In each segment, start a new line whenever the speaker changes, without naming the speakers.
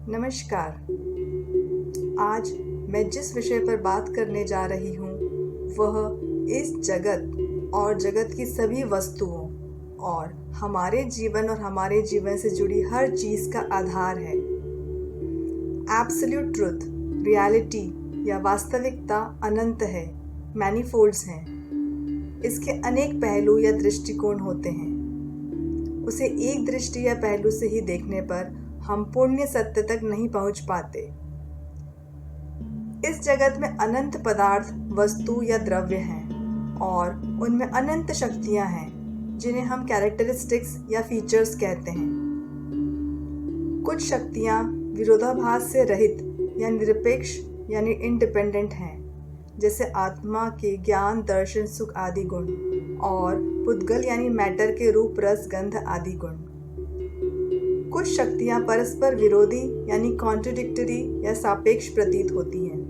नमस्कार। आज मैं जिस विषय पर बात करने जा रही हूँ वह इस जगत और जगत की सभी वस्तुओं और हमारे जीवन और हमारे जीवन से जुड़ी हर चीज़ का आधार है। एब्सोल्यूट ट्रुथ, रियलिटी या वास्तविकता अनंत है, मैनीफोल्ड्स हैं। इसके अनेक पहलू या दृष्टिकोण होते हैं। उसे एक दृष्टि या पहलू से ही देखने पर हम पूर्ण सत्य तक नहीं पहुंच पाते। इस जगत में अनंत पदार्थ, वस्तु या द्रव्य हैं और उनमें अनंत शक्तियां हैं जिन्हें हम कैरेक्टरिस्टिक्स या फीचर्स कहते हैं। कुछ शक्तियां विरोधाभास से रहित या निरपेक्ष यानी इंडिपेंडेंट हैं, जैसे आत्मा के ज्ञान, दर्शन, सुख आदि गुण और पुद्गल यानी मैटर के रूप, रस, गंध आदि गुण। कुछ शक्तियां परस्पर विरोधी यानी कॉन्ट्रडिक्टरी या सापेक्ष प्रतीत होती हैं,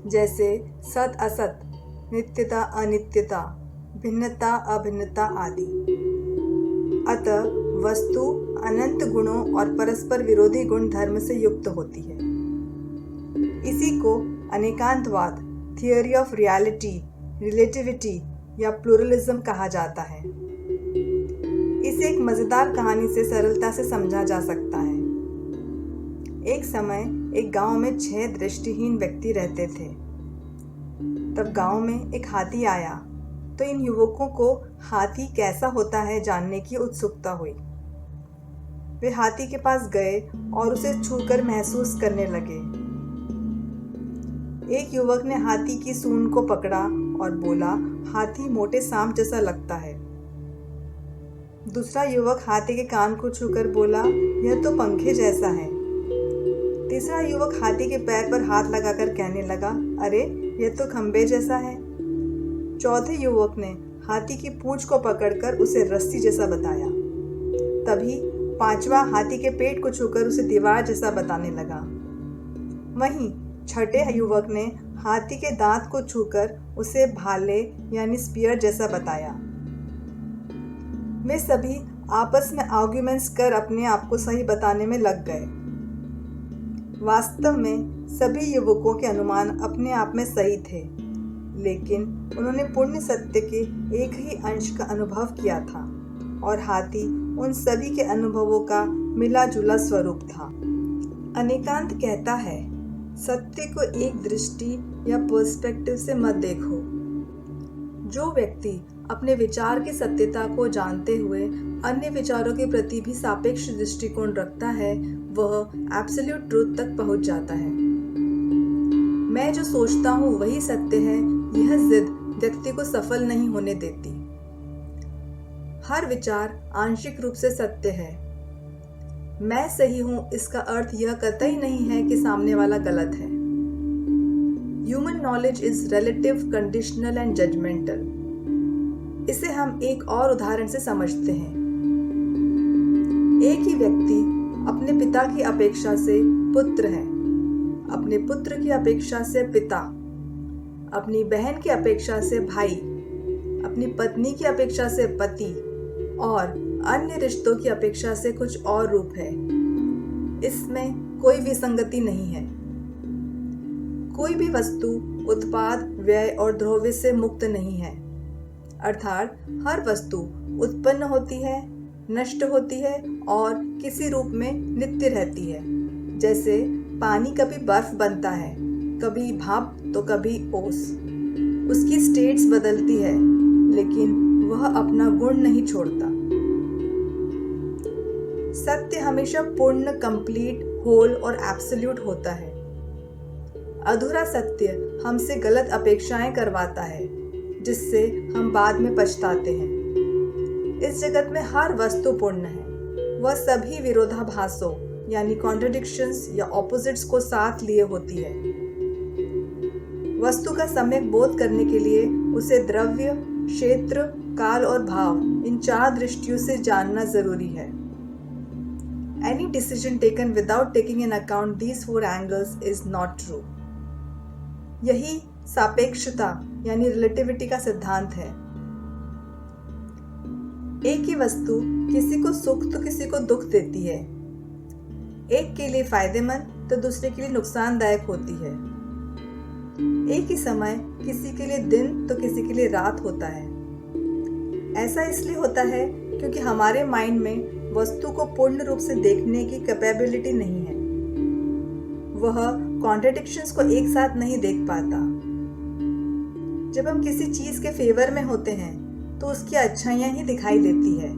जैसे सत असत, नित्यता अनित्यता, भिन्नता अभिन्नता आदि। अतः वस्तु अनंत गुणों और परस्पर विरोधी गुण धर्म से युक्त होती है। इसी को अनेकांतवाद, थियोरी ऑफ रियलिटी, रिलेटिविटी या प्लुरलिज्म कहा जाता है। इसे एक मज़ेदार कहानी से सरलता से समझा जा सकता है। एक समय एक गांव में 6 दृष्टिहीन व्यक्ति रहते थे। तब गांव में एक हाथी आया तो इन युवकों को हाथी कैसा होता है जानने की उत्सुकता हुई। वे हाथी के पास गए और उसे छूकर महसूस करने लगे। एक युवक ने हाथी की सूंड को पकड़ा और बोला, हाथी मोटे सांप जैसा लगता है। दूसरा युवक हाथी के कान को छूकर बोला, यह तो पंखे जैसा है। तीसरा युवक हाथी के पैर पर हाथ लगाकर कहने लगा, अरे यह तो खंबे जैसा है। चौथे युवक ने हाथी की पूंछ को पकड़कर उसे रस्सी जैसा बताया। तभी पांचवा हाथी के पेट को छूकर उसे दीवार जैसा बताने लगा। वहीं छठे युवक ने हाथी के दांत को छूकर उसे भाले यानी स्पीयर जैसा बताया। वे सभी आपस में आर्ग्यूमेंट्स कर अपने आप को सही बताने में लग गए। वास्तव में सभी युवकों के अनुमान अपने आप में सही थे, लेकिन उन्होंने पूर्ण सत्य के एक ही अंश का अनुभव किया था और हाथी उन सभी के अनुभवों का मिला जुला स्वरूप था। अनेकांत कहता है, सत्य को एक दृष्टि या पर्सपेक्टिव से मत देखो। जो व्यक्ति अपने विचार की सत्यता को जानते हुए अन्य विचारों के प्रति भी सापेक्ष दृष्टिकोण रखता है, वह एब्सोल्यूट ट्रूथ तक पहुंच जाता है। मैं जो सोचता हूँ वही सत्य है, यह जिद व्यक्ति को सफल नहीं होने देती। हर विचार आंशिक रूप से सत्य है। मैं सही हूँ इसका अर्थ यह कतई नहीं है कि सामने वाला गलत है। Human knowledge is relative, conditional and judgemental. इसे हम एक और उदाहरण से समझते हैं। एक ही व्यक्ति अपने पिता की अपेक्षा से पुत्र है, अपने पुत्र की अपेक्षा से पिता, अपनी बहन की अपेक्षा से भाई, अपनी पत्नी की अपेक्षा से पति और अन्य रिश्तों की अपेक्षा से कुछ और रूप है। इसमें कोई विसंगति नहीं है। कोई भी वस्तु उत्पाद, व्यय और द्रव्य से मुक्त नहीं है। अर्थात हर वस्तु उत्पन्न होती है, नष्ट होती है और किसी रूप में नित्य रहती है। जैसे पानी कभी बर्फ बनता है, कभी भाप तो कभी ओस। उसकी स्टेट्स बदलती है, लेकिन वह अपना गुण नहीं छोड़ता। सत्य हमेशा पूर्ण, कंप्लीट, होल और एब्सोल्यूट होता है। अधूरा सत्य हमसे गलत अपेक्षाएं करवाता है, जिससे हम बाद में पछताते हैं। इस जगत में हर वस्तु पूर्ण है। वह सभी विरोधाभासों यानी कॉन्ट्रडिक्शंस या ऑपोजिट्स को साथ लिए होती है। वस्तु का सम्यक बोध करने के लिए उसे द्रव्य, क्षेत्र, काल और भाव, इन 4 दृष्टियों से जानना जरूरी है। Any decision taken without taking in account these 4 angles is not true. यही सापेक्षता यानी रिलेटिविटी का सिद्धांत है। एक ही वस्तु किसी को सुख तो किसी को दुख देती है। एक के लिए फायदेमंद तो दूसरे के लिए नुकसानदायक होती है। एक ही समय किसी के लिए दिन तो किसी के लिए रात होता है। ऐसा इसलिए होता है क्योंकि हमारे माइंड में वस्तु को पूर्ण रूप से देखने की कैपेबिलिटी नहीं है। वह कॉन्ट्रडिक्शंस को एक साथ नहीं देख पाता। जब हम किसी चीज़ के फेवर में होते हैं तो उसकी अच्छाइयाँ ही दिखाई देती है,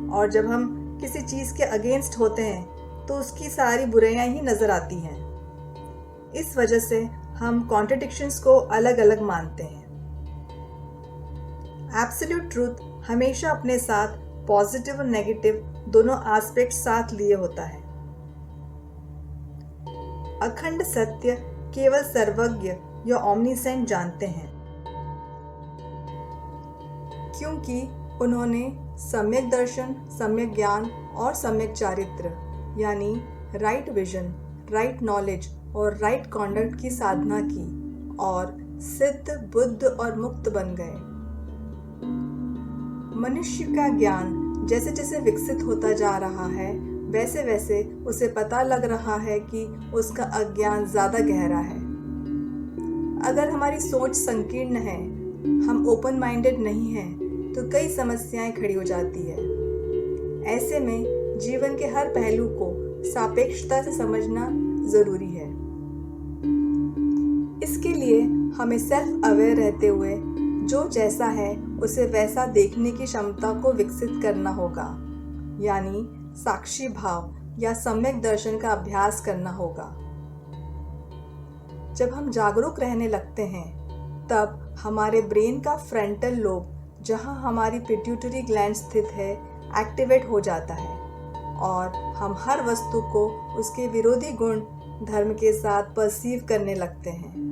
और जब हम किसी चीज़ के अगेंस्ट होते हैं तो उसकी सारी बुराइयाँ ही नज़र आती हैं। इस वजह से हम कॉन्ट्रडिक्शंस को अलग अलग मानते हैं। एब्सोल्यूट ट्रूथ हमेशा अपने साथ पॉजिटिव और नेगेटिव दोनों एस्पेक्ट साथ लिए होता है। अखंड सत्य केवल सर्वज्ञ या ओमनीसेंट जानते हैं, क्योंकि उन्होंने सम्यक दर्शन, सम्यक ज्ञान और सम्यक चारित्र यानी राइट विजन, राइट नॉलेज और राइट कॉन्डक्ट की साधना की और सिद्ध, बुद्ध और मुक्त बन गए। मनुष्य का ज्ञान जैसे जैसे विकसित होता जा रहा है वैसे वैसे उसे पता लग रहा है कि उसका अज्ञान ज़्यादा गहरा है। अगर हमारी सोच संकीर्ण है, हम ओपन माइंडेड नहीं हैं, तो कई समस्याएं खड़ी हो जाती है। ऐसे में जीवन के हर पहलू को सापेक्षता से समझना ज़रूरी है। इसके लिए हमें सेल्फ अवेयर रहते हुए जो जैसा है उसे वैसा देखने की क्षमता को विकसित करना होगा, यानी साक्षी भाव या सम्यक दर्शन का अभ्यास करना होगा। जब हम जागरूक रहने लगते हैं तब हमारे ब्रेन का फ्रंटल लोब, जहां हमारी पिट्यूटरी ग्लैंड स्थित है, एक्टिवेट हो जाता है और हम हर वस्तु को उसके विरोधी गुण धर्म के साथ परसीव करने लगते हैं।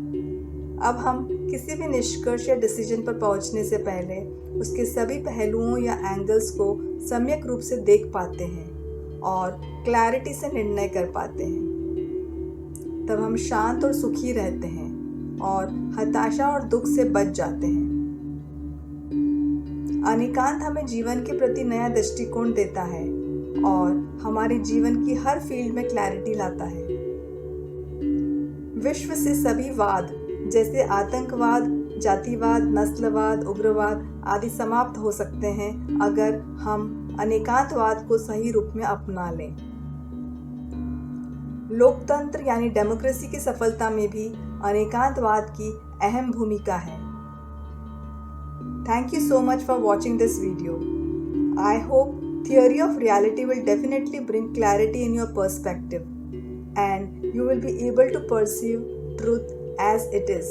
अब हम किसी भी निष्कर्ष या डिसीजन पर पहुंचने से पहले उसके सभी पहलुओं या एंगल्स को सम्यक रूप से देख पाते हैं और क्लैरिटी से निर्णय कर पाते हैं। तब हम शांत और सुखी रहते हैं और हताशा और दुख से बच जाते हैं। अनेकांत हमें जीवन के प्रति नया दृष्टिकोण देता है और हमारे जीवन की हर फील्ड में क्लैरिटी लाता है। विश्व से सभी वाद जैसे आतंकवाद, जातिवाद, नस्लवाद, उग्रवाद आदि समाप्त हो सकते हैं अगर हम अनेकांतवाद को सही रूप में अपना लें। लोकतंत्र यानी डेमोक्रेसी की सफलता में भी अनेकांतवाद की अहम भूमिका है। Thank you so much for watching this video. I hope theory of reality will definitely bring clarity in your perspective and you will be able to perceive truth as it is.